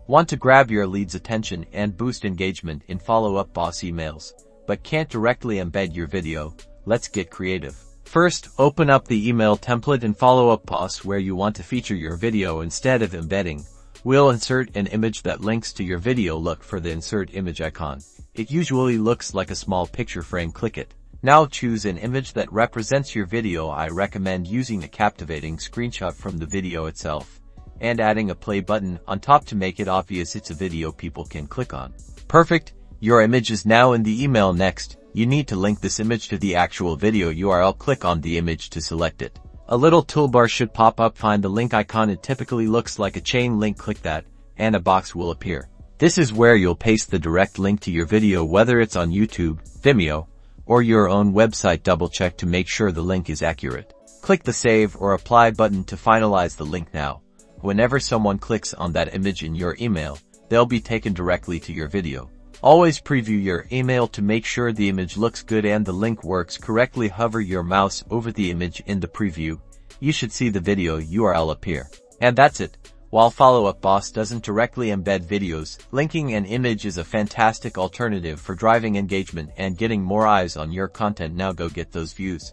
Want to grab your lead's attention and boost engagement in follow-up boss emails, but can't directly embed your video? Let's get creative. First, open up the email template in follow-up boss where you want to feature your video instead of embedding. We'll insert an image that links to your video. Look for the insert image icon. It usually looks like a small picture frame. Click it. Now choose an image that represents your video. I recommend using a captivating screenshot from the video itself and adding a play button on top to make it obvious it's a video people can click on. Perfect! Your image is now in the email. Next, you need to link this image to the actual video URL. Click on the image to select it. A little toolbar should pop up. Find the link icon. It typically looks like a chain link. Click that, and a box will appear. This is where you'll paste the direct link to your video, whether it's on YouTube, Vimeo, or your own website. Double check to make sure the link is accurate. Click the Save or Apply button to finalize the link. Now, whenever someone clicks on that image in your email, they'll be taken directly to your video. Always preview your email to make sure the image looks good and the link works correctly. Hover your mouse over the image in the preview. You should see the video URL appear. And that's it. While Follow-Up Boss doesn't directly embed videos, linking an image is a fantastic alternative for driving engagement and getting more eyes on your content. Now go get those views.